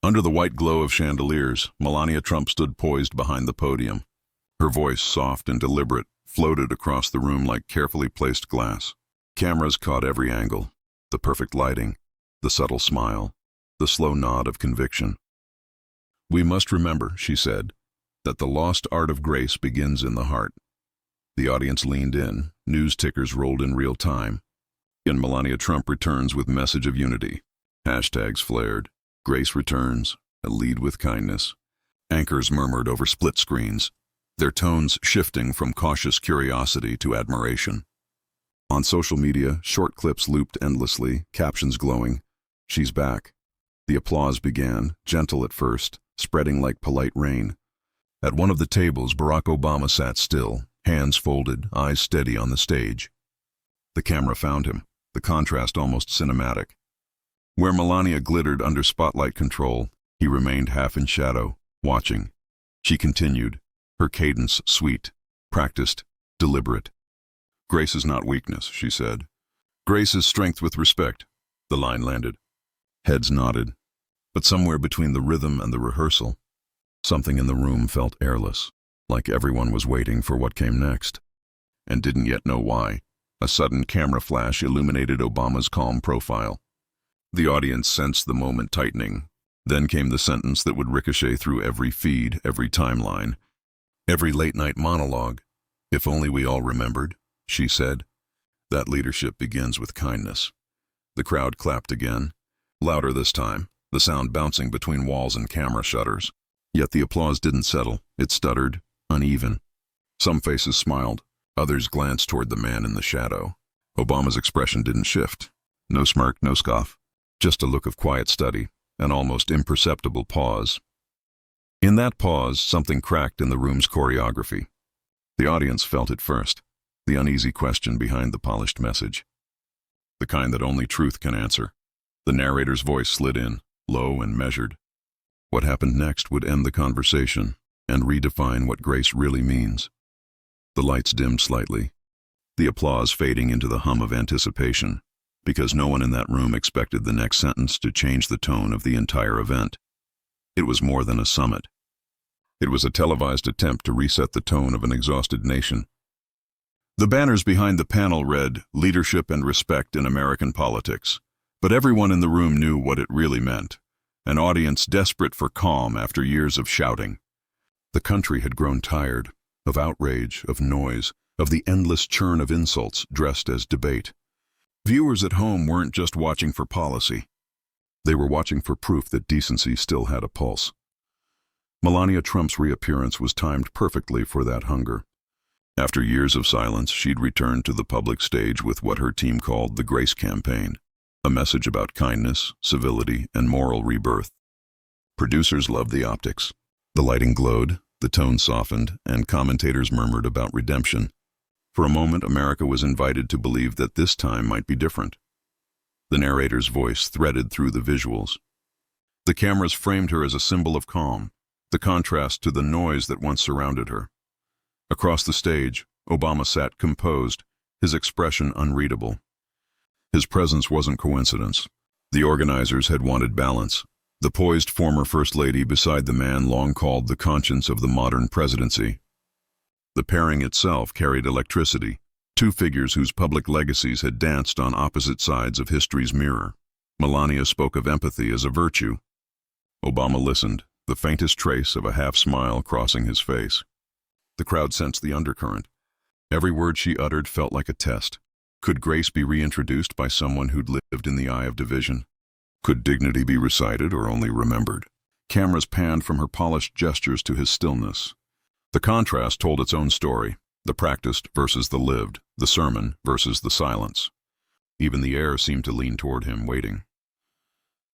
Under the white glow of chandeliers, Melania Trump stood poised behind the podium. Her voice, soft and deliberate, floated across the room like carefully placed glass. Cameras caught every angle, the perfect lighting, the subtle smile, the slow nod of conviction. "We must remember," she said, "that the lost art of grace begins in the heart." The audience leaned in, news tickers rolled in real time. And Melania Trump returns with message of unity. Hashtags flared. Grace returns, a lead with kindness. Anchors murmured over split screens, their tones shifting from cautious curiosity to admiration. On social media, short clips looped endlessly, captions glowing, "She's back." The applause began, gentle at first, spreading like polite rain. At one of the tables, Barack Obama sat still, hands folded, eyes steady on the stage. The camera found him, the contrast almost cinematic. Where Melania glittered under spotlight control, he remained half in shadow, watching. She continued, her cadence sweet, practiced, deliberate. "Grace is not weakness," she said. "Grace is strength with respect." The line landed. Heads nodded. But somewhere between the rhythm and the rehearsal, something in the room felt airless, like everyone was waiting for what came next, and didn't yet know why. A sudden camera flash illuminated Obama's calm profile. The audience sensed the moment tightening. Then came the sentence that would ricochet through every feed, every timeline, every late-night monologue. "If only we all remembered," she said. "That leadership begins with kindness." The crowd clapped again, louder this time, the sound bouncing between walls and camera shutters. Yet the applause didn't settle. It stuttered, uneven. Some faces smiled, others glanced toward the man in the shadow. Obama's expression didn't shift. No smirk, no scoff. Just a look of quiet study, an almost imperceptible pause. In that pause, something cracked in the room's choreography. The audience felt it first, the uneasy question behind the polished message. The kind that only truth can answer. The narrator's voice slid in, low and measured. What happened next would end the conversation and redefine what grace really means. The lights dimmed slightly, the applause fading into the hum of anticipation, because no one in that room expected the next sentence to change the tone of the entire event. It was more than a summit. It was a televised attempt to reset the tone of an exhausted nation. The banners behind the panel read, "Leadership and Respect in American Politics," but everyone in the room knew what it really meant. An audience desperate for calm after years of shouting. The country had grown tired of outrage, of noise, of the endless churn of insults dressed as debate. Viewers at home weren't just watching for policy. They were watching for proof that decency still had a pulse. Melania Trump's reappearance was timed perfectly for that hunger. After years of silence, she'd returned to the public stage with what her team called the Grace Campaign, a message about kindness, civility, and moral rebirth. Producers loved the optics. The lighting glowed, the tone softened, and commentators murmured about redemption. For a moment, America was invited to believe that this time might be different. The narrator's voice threaded through the visuals. The cameras framed her as a symbol of calm, the contrast to the noise that once surrounded her. Across the stage, Obama sat composed, his expression unreadable. His presence wasn't coincidence. The organizers had wanted balance. The poised former First Lady beside the man long called the conscience of the modern presidency. The pairing itself carried electricity, two figures whose public legacies had danced on opposite sides of history's mirror. Melania spoke of empathy as a virtue. Obama listened, the faintest trace of a half-smile crossing his face. The crowd sensed the undercurrent. Every word she uttered felt like a test. Could grace be reintroduced by someone who'd lived in the eye of division? Could dignity be recited or only remembered? Cameras panned from her polished gestures to his stillness. The contrast told its own story, the practiced versus the lived, the sermon versus the silence. Even the air seemed to lean toward him, waiting.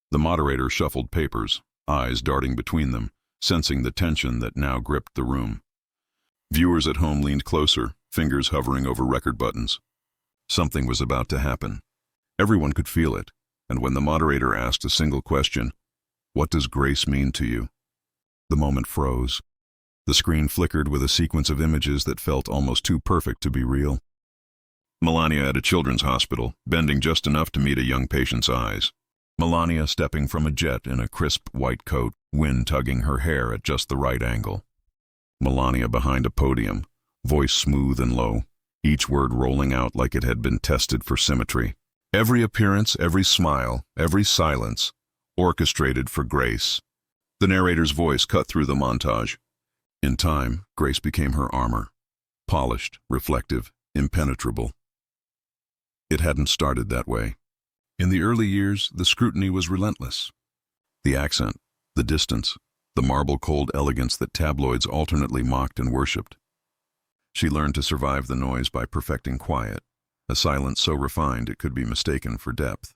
The moderator shuffled papers, eyes darting between them, sensing the tension that now gripped the room. Viewers at home leaned closer, fingers hovering over record buttons. Something was about to happen. Everyone could feel it, and when the moderator asked a single question, "What does grace mean to you?" the moment froze. The screen flickered with a sequence of images that felt almost too perfect to be real. Melania at a children's hospital, bending just enough to meet a young patient's eyes. Melania stepping from a jet in a crisp white coat, wind tugging her hair at just the right angle. Melania behind a podium, voice smooth and low, each word rolling out like it had been tested for symmetry. Every appearance, every smile, every silence, orchestrated for Grace. The narrator's voice cut through the montage. In time, Grace became her armor. Polished, reflective, impenetrable. It hadn't started that way. In the early years, the scrutiny was relentless. The accent, the distance, the marble-cold elegance that tabloids alternately mocked and worshipped. She learned to survive the noise by perfecting quiet, a silence so refined it could be mistaken for depth.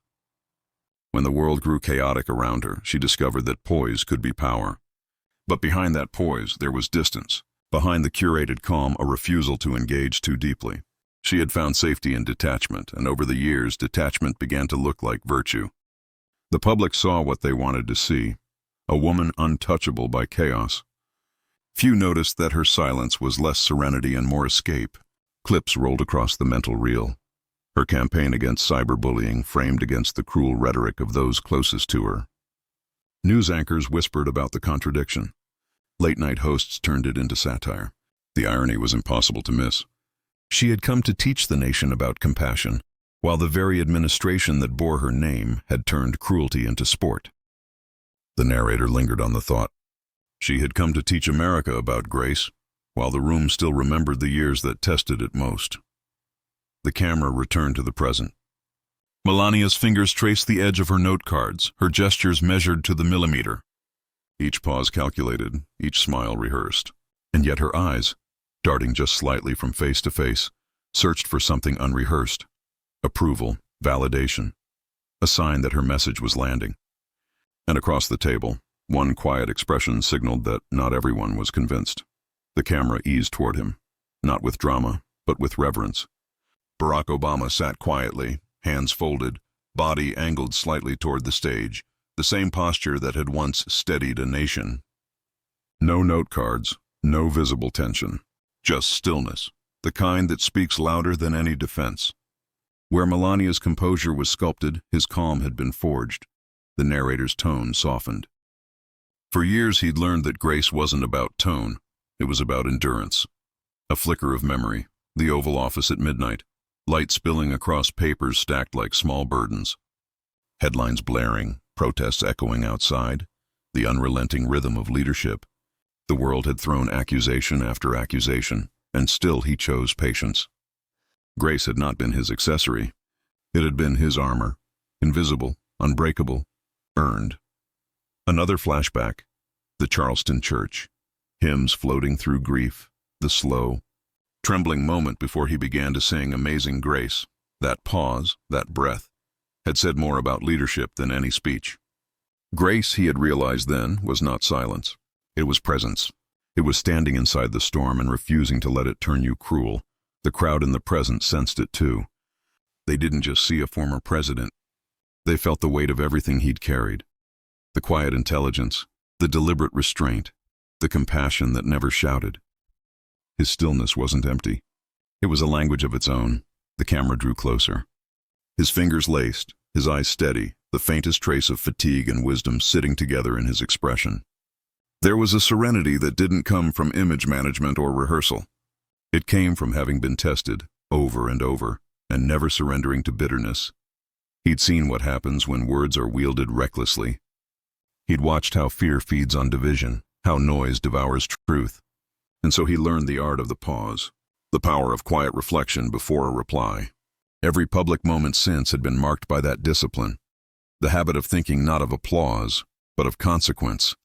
When the world grew chaotic around her, she discovered that poise could be power. But behind that poise, there was distance. Behind the curated calm, a refusal to engage too deeply. She had found safety in detachment, and over the years, detachment began to look like virtue. The public saw what they wanted to see, a woman untouchable by chaos. Few noticed that her silence was less serenity and more escape. Clips rolled across the mental reel. Her campaign against cyberbullying framed against the cruel rhetoric of those closest to her. News anchors whispered about the contradiction. Late-night hosts turned it into satire. The irony was impossible to miss. She had come to teach the nation about compassion, while the very administration that bore her name had turned cruelty into sport. The narrator lingered on the thought. She had come to teach America about grace, while the room still remembered the years that tested it most. The camera returned to the present. Melania's fingers traced the edge of her note cards, her gestures measured to the millimeter. Each pause calculated, each smile rehearsed. And yet her eyes, darting just slightly from face to face, searched for something unrehearsed. Approval, validation, a sign that her message was landing. And across the table, one quiet expression signaled that not everyone was convinced. The camera eased toward him, not with drama, but with reverence. Barack Obama sat quietly, hands folded, body angled slightly toward the stage, the same posture that had once steadied a nation. No note cards, no visible tension, just stillness, the kind that speaks louder than any defense. Where Melania's composure was sculpted, his calm had been forged. The narrator's tone softened. For years he'd learned that grace wasn't about tone, it was about endurance. A flicker of memory, the Oval Office at midnight, light spilling across papers stacked like small burdens. Headlines blaring, protests echoing outside, the unrelenting rhythm of leadership. The world had thrown accusation after accusation, and still he chose patience. Grace had not been his accessory. It had been his armor, invisible, unbreakable, earned. Another flashback, the Charleston church, hymns floating through grief, the slow, trembling moment before he began to sing Amazing Grace. That pause, that breath, had said more about leadership than any speech. Grace, he had realized then, was not silence. It was presence. It was standing inside the storm and refusing to let it turn you cruel. The crowd in the present sensed it too. They didn't just see a former president. They felt the weight of everything he'd carried. The quiet intelligence, the deliberate restraint, the compassion that never shouted. His stillness wasn't empty. It was a language of its own. The camera drew closer. His fingers laced, his eyes steady, the faintest trace of fatigue and wisdom sitting together in his expression. There was a serenity that didn't come from image management or rehearsal. It came from having been tested, over and over, and never surrendering to bitterness. He'd seen what happens when words are wielded recklessly. He'd watched how fear feeds on division, how noise devours truth. And so he learned the art of the pause, the power of quiet reflection before a reply. Every public moment since had been marked by that discipline, the habit of thinking not of applause, but of consequence.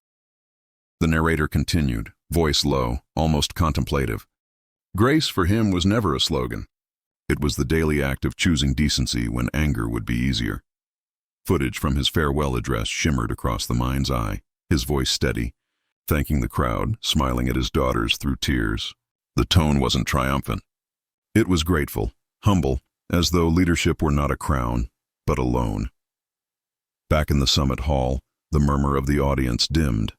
The narrator continued, voice low, almost contemplative. Grace for him was never a slogan. It was the daily act of choosing decency when anger would be easier. Footage from his farewell address shimmered across the mind's eye, his voice steady, thanking the crowd, smiling at his daughters through tears. The tone wasn't triumphant. It was grateful, humble, as though leadership were not a crown, but a loan. Back in the summit hall, the murmur of the audience dimmed.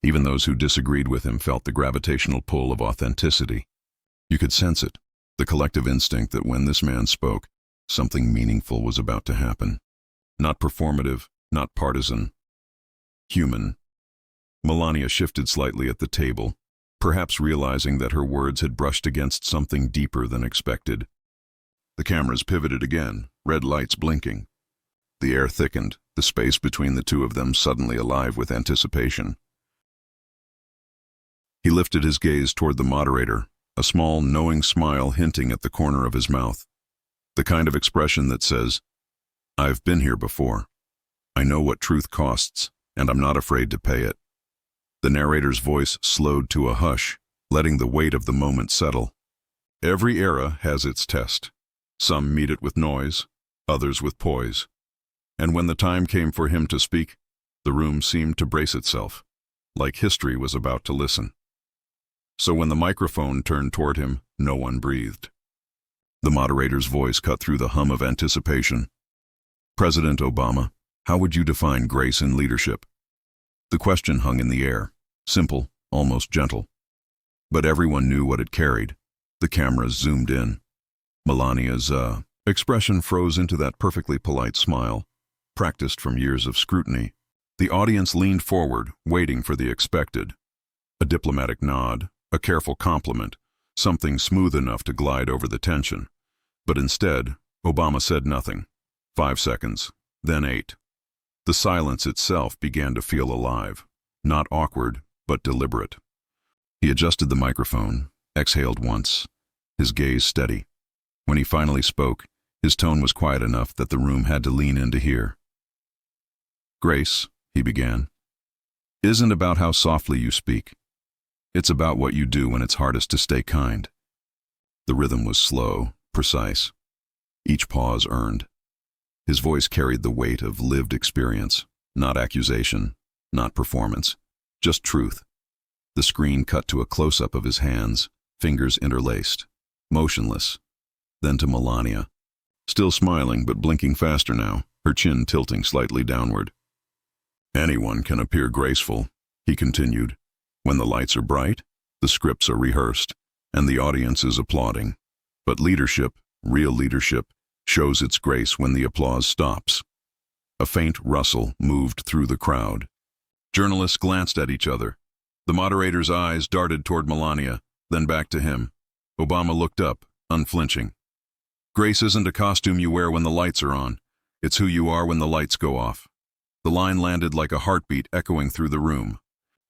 Even those who disagreed with him felt the gravitational pull of authenticity. You could sense it, the collective instinct that when this man spoke, something meaningful was about to happen. Not performative, not partisan. Human. Melania shifted slightly at the table, perhaps realizing that her words had brushed against something deeper than expected. The cameras pivoted again, red lights blinking. The air thickened, the space between the two of them suddenly alive with anticipation. He lifted his gaze toward the moderator, a small, knowing smile hinting at the corner of his mouth. The kind of expression that says, "I've been here before. I know what truth costs, and I'm not afraid to pay it." The narrator's voice slowed to a hush, letting the weight of the moment settle. Every era has its test. Some meet it with noise, others with poise. And when the time came for him to speak, the room seemed to brace itself, like history was about to listen. So when the microphone turned toward him, no one breathed. The moderator's voice cut through the hum of anticipation. "President Obama, how would you define grace in leadership?" The question hung in the air, simple, almost gentle. But everyone knew what it carried. The cameras zoomed in. Melania's expression froze into that perfectly polite smile, practiced from years of scrutiny. The audience leaned forward, waiting for the expected. A diplomatic nod, a careful compliment, something smooth enough to glide over the tension. But instead, Obama said nothing. 5 seconds, then 8. The silence itself began to feel alive, not awkward, but deliberate. He adjusted the microphone, exhaled once, his gaze steady. When he finally spoke, his tone was quiet enough that the room had to lean in to hear. "Grace," he began, "isn't about how softly you speak. It's about what you do when it's hardest to stay kind." The rhythm was slow, precise. Each pause earned. His voice carried the weight of lived experience, not accusation, not performance, just truth. The screen cut to a close-up of his hands, fingers interlaced, motionless. Then to Melania, still smiling but blinking faster now, her chin tilting slightly downward. "Anyone can appear graceful," he continued. "When the lights are bright, the scripts are rehearsed, and the audience is applauding. But leadership, real leadership, shows its grace when the applause stops." A faint rustle moved through the crowd. Journalists glanced at each other. The moderator's eyes darted toward Melania, then back to him. Obama looked up, unflinching. "Grace isn't a costume you wear when the lights are on. It's who you are when the lights go off." The line landed like a heartbeat echoing through the room.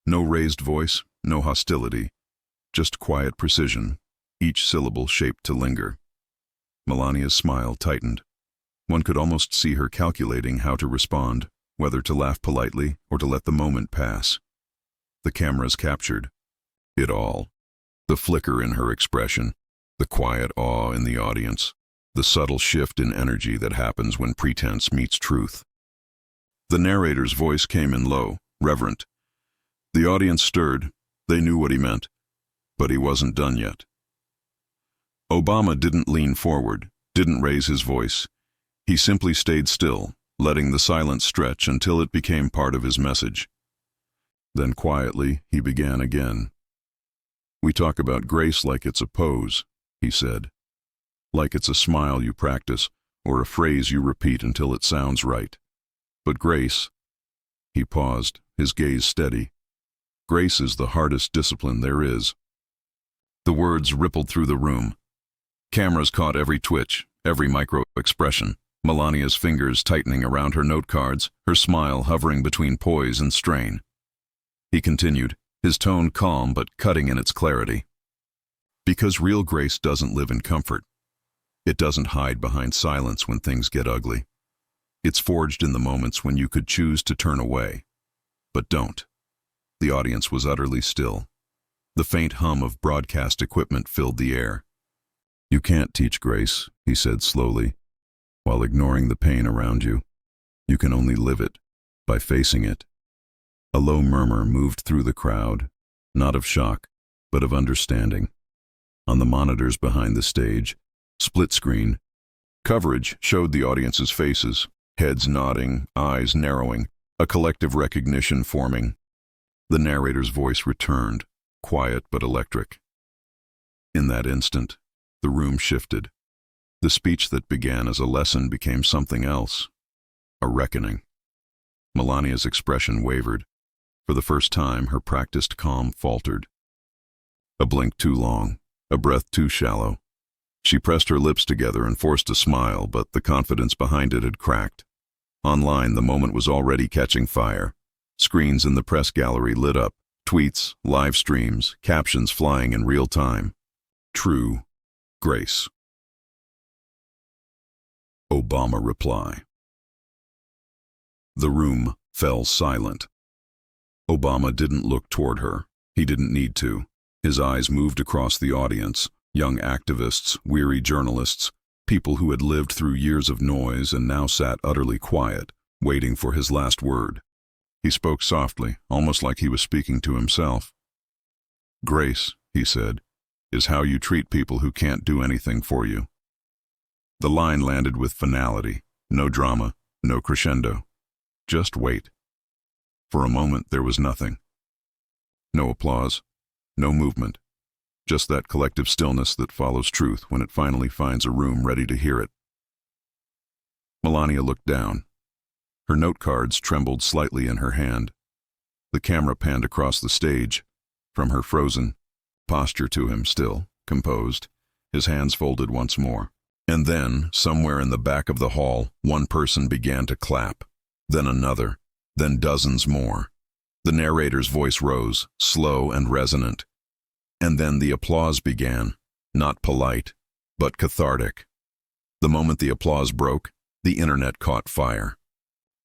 No raised voice, no hostility, just quiet precision, each syllable shaped to linger. Melania's smile tightened. One could almost see her calculating how to respond, whether to laugh politely or to let the moment pass. The cameras captured it all. The flicker in her expression, the quiet awe in the audience, the subtle shift in energy that happens when pretense meets truth. The narrator's voice came in low, reverent. The audience stirred. They knew what he meant. But he wasn't done yet. Obama didn't lean forward, didn't raise his voice. He simply stayed still, letting the silence stretch until it became part of his message. Then quietly, he began again. "We talk about grace like it's a pose," he said. "Like it's a smile you practice, or a phrase you repeat until it sounds right. But grace," he paused, his gaze steady, "grace is the hardest discipline there is." The words rippled through the room. Cameras caught every twitch, every micro-expression, Melania's fingers tightening around her note cards, her smile hovering between poise and strain. He continued, his tone calm but cutting in its clarity. "Because real grace doesn't live in comfort. It doesn't hide behind silence when things get ugly. It's forged in the moments when you could choose to turn away, but don't." The audience was utterly still. The faint hum of broadcast equipment filled the air. "You can't teach grace," he said slowly, while ignoring the pain around you. "You can only live it, by facing it." A low murmur moved through the crowd, not of shock, but of understanding. On the monitors behind the stage, split screen, coverage showed the audience's faces, heads nodding, eyes narrowing, a collective recognition forming. The narrator's voice returned, quiet but electric. In that instant, the room shifted. The speech that began as a lesson became something else. A reckoning. Melania's expression wavered. For the first time, her practiced calm faltered. A blink too long, a breath too shallow. She pressed her lips together and forced a smile, but the confidence behind it had cracked. Online, the moment was already catching fire. Screens in the press gallery lit up, tweets, live streams, captions flying in real time. True Grace. Obama reply. The room fell silent. Obama didn't look toward her. He didn't need to. His eyes moved across the audience, young activists, weary journalists, people who had lived through years of noise and now sat utterly quiet, waiting for his last word. He spoke softly, almost like he was speaking to himself. "Grace," he said, "is how you treat people who can't do anything for you." The line landed with finality, no drama, no crescendo. Just wait. For a moment there was nothing. No applause, no movement. Just that collective stillness that follows truth when it finally finds a room ready to hear it. Melania looked down. Her note cards trembled slightly in her hand. The camera panned across the stage, from her frozen posture to him still, composed, his hands folded once more. And then, somewhere in the back of the hall, one person began to clap, then another, then dozens more. The narrator's voice rose, slow and resonant. And then the applause began, not polite, but cathartic. The moment the applause broke, the internet caught fire.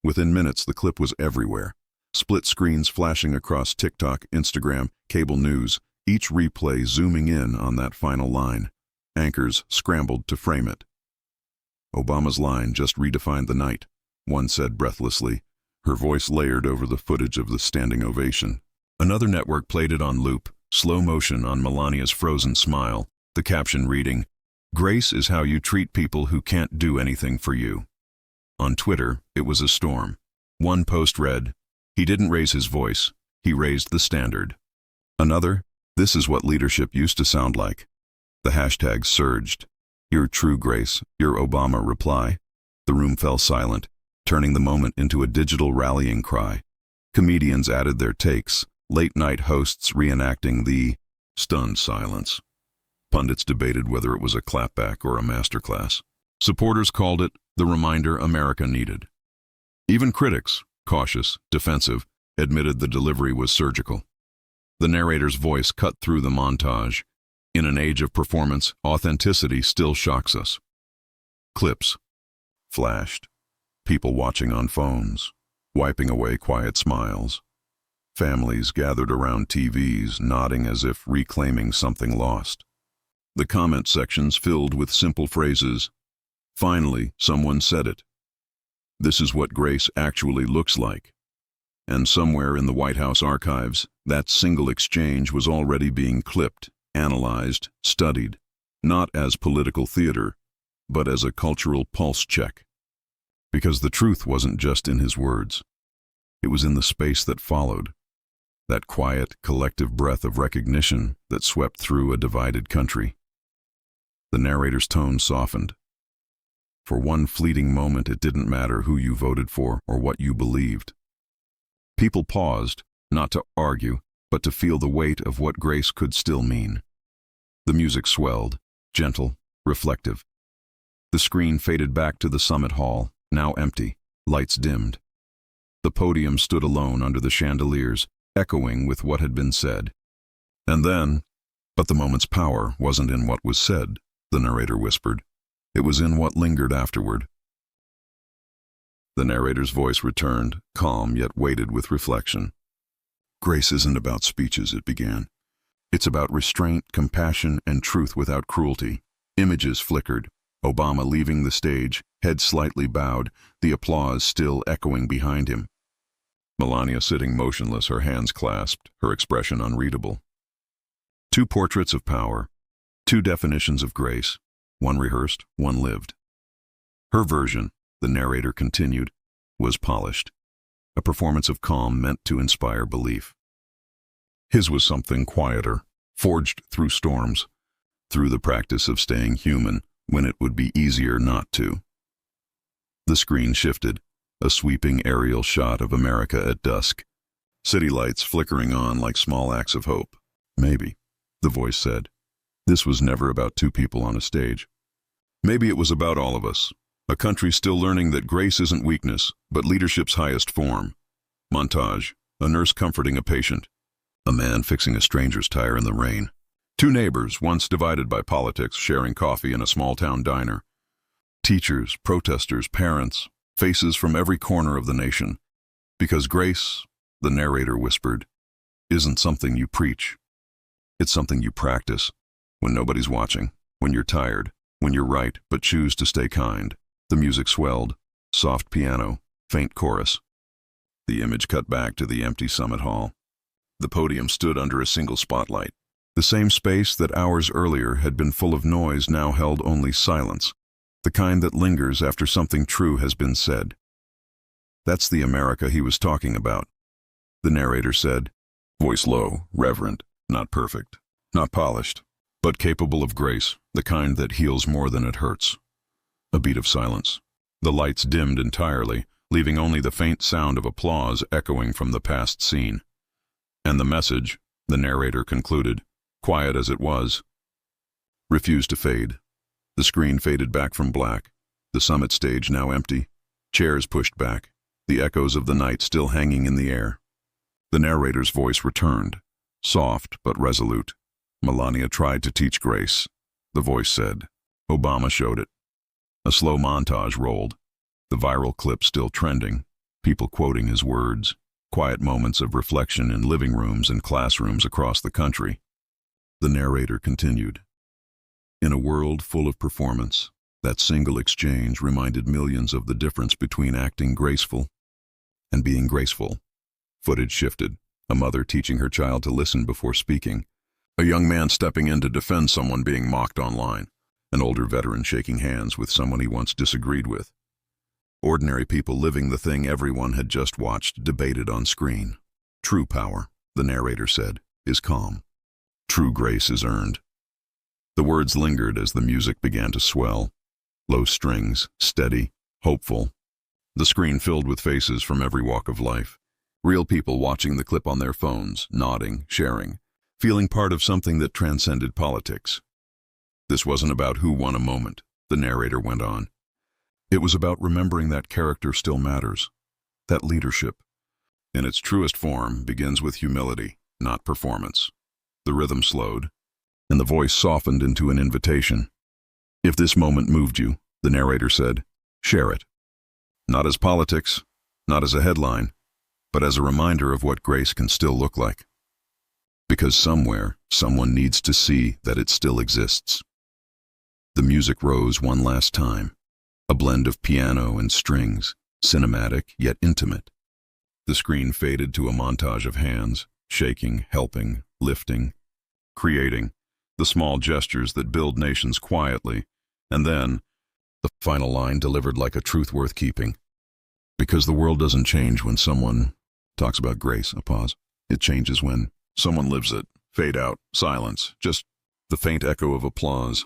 Within minutes, the clip was everywhere. Split screens flashing across TikTok, Instagram, cable news, each replay zooming in on that final line. Anchors scrambled to frame it. "Obama's line just redefined the night," one said breathlessly, her voice layered over the footage of the standing ovation. Another network played it on loop, slow motion on Melania's frozen smile, the caption reading, "Grace is how you treat people who can't do anything for you." On Twitter, it was a storm. One post read, "He didn't raise his voice, he raised the standard." Another, "This is what leadership used to sound like." The hashtags surged. "Your true Grace, your Obama reply." The room fell silent, turning the moment into a digital rallying cry. Comedians added their takes, late-night hosts reenacting the stunned silence. Pundits debated whether it was a clapback or a masterclass. Supporters called it the reminder America needed. Even critics, cautious, defensive, admitted the delivery was surgical. The narrator's voice cut through the montage. In an age of performance, authenticity still shocks us. Clips flashed. People watching on phones, wiping away quiet smiles. Families gathered around TVs, nodding as if reclaiming something lost. The comment sections filled with simple phrases. Finally, someone said it. "This is what Grace actually looks like." And somewhere in the White House archives, that single exchange was already being clipped, analyzed, studied, not as political theater, but as a cultural pulse check. Because the truth wasn't just in his words. It was in the space that followed, that quiet, collective breath of recognition that swept through a divided country. The narrator's tone softened. For one fleeting moment, it didn't matter who you voted for or what you believed. People paused, not to argue, but to feel the weight of what grace could still mean. The music swelled, gentle, reflective. The screen faded back to the summit hall, now empty, lights dimmed. The podium stood alone under the chandeliers, echoing with what had been said. And then, but the moment's power wasn't in what was said, the narrator whispered. It was in what lingered afterward. The narrator's voice returned, calm yet weighted with reflection. Grace isn't about speeches, it began. It's about restraint, compassion, and truth without cruelty. Images flickered. Obama leaving the stage, head slightly bowed, the applause still echoing behind him. Melania sitting motionless, her hands clasped, her expression unreadable. Two portraits of power, two definitions of grace, one rehearsed, one lived. Her version, the narrator continued, was polished, a performance of calm meant to inspire belief. His was something quieter, forged through storms, through the practice of staying human when it would be easier not to. The screen shifted. a sweeping aerial shot of America at dusk. City lights flickering on like small acts of hope. Maybe, the voice said. This was never about two people on a stage. Maybe it was about all of us, a country still learning that grace isn't weakness, but leadership's highest form. Montage, a nurse comforting a patient, a man fixing a stranger's tire in the rain. Two neighbors, once divided by politics, sharing coffee in a small-town diner. Teachers, protesters, parents, faces from every corner of the nation. Because grace, the narrator whispered, isn't something you preach. It's something you practice. When nobody's watching, when you're tired, when you're right but choose to stay kind. The music swelled, soft piano, faint chorus. The image cut back to the empty summit hall. The podium stood under a single spotlight. The same space that hours earlier had been full of noise now held only silence, the kind that lingers after something true has been said. That's the America he was talking about, the narrator said, voice low, reverent, not perfect, not polished, but capable of grace, the kind that heals more than it hurts. A beat of silence. The lights dimmed entirely, leaving only the faint sound of applause echoing from the past scene. And the message, the narrator concluded, quiet as it was, refused to fade. The screen faded back from black, the summit stage now empty, chairs pushed back, the echoes of the night still hanging in the air. The narrator's voice returned, soft but resolute. Melania tried to teach grace, the voice said. Obama showed it. A slow montage rolled, the viral clip still trending, people quoting his words, quiet moments of reflection in living rooms and classrooms across the country. The narrator continued. In a world full of performance, that single exchange reminded millions of the difference between acting graceful and being graceful. Footage shifted, a mother teaching her child to listen before speaking, a young man stepping in to defend someone being mocked online, an older veteran shaking hands with someone he once disagreed with. Ordinary people living the thing everyone had just watched debated on screen. True power, the narrator said, is calm. True grace is earned. The words lingered as the music began to swell. Low strings, steady, hopeful. The screen filled with faces from every walk of life. Real people watching the clip on their phones, nodding, sharing, feeling part of something that transcended politics. This wasn't about who won a moment, the narrator went on. It was about remembering that character still matters, that leadership, in its truest form, begins with humility, not performance. The rhythm slowed, and the voice softened into an invitation. If this moment moved you, the narrator said, share it. Not as politics, not as a headline, but as a reminder of what grace can still look like. Because somewhere, someone needs to see that it still exists. The music rose one last time, a blend of piano and strings, cinematic yet intimate. The screen faded to a montage of hands, shaking, helping, lifting, creating, the small gestures that build nations quietly, and then, the final line delivered like a truth worth keeping. Because the world doesn't change when someone talks about grace, a pause. It changes when someone lives it. Fade out, silence, just the faint echo of applause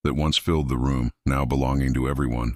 that once filled the room, now belonging to everyone.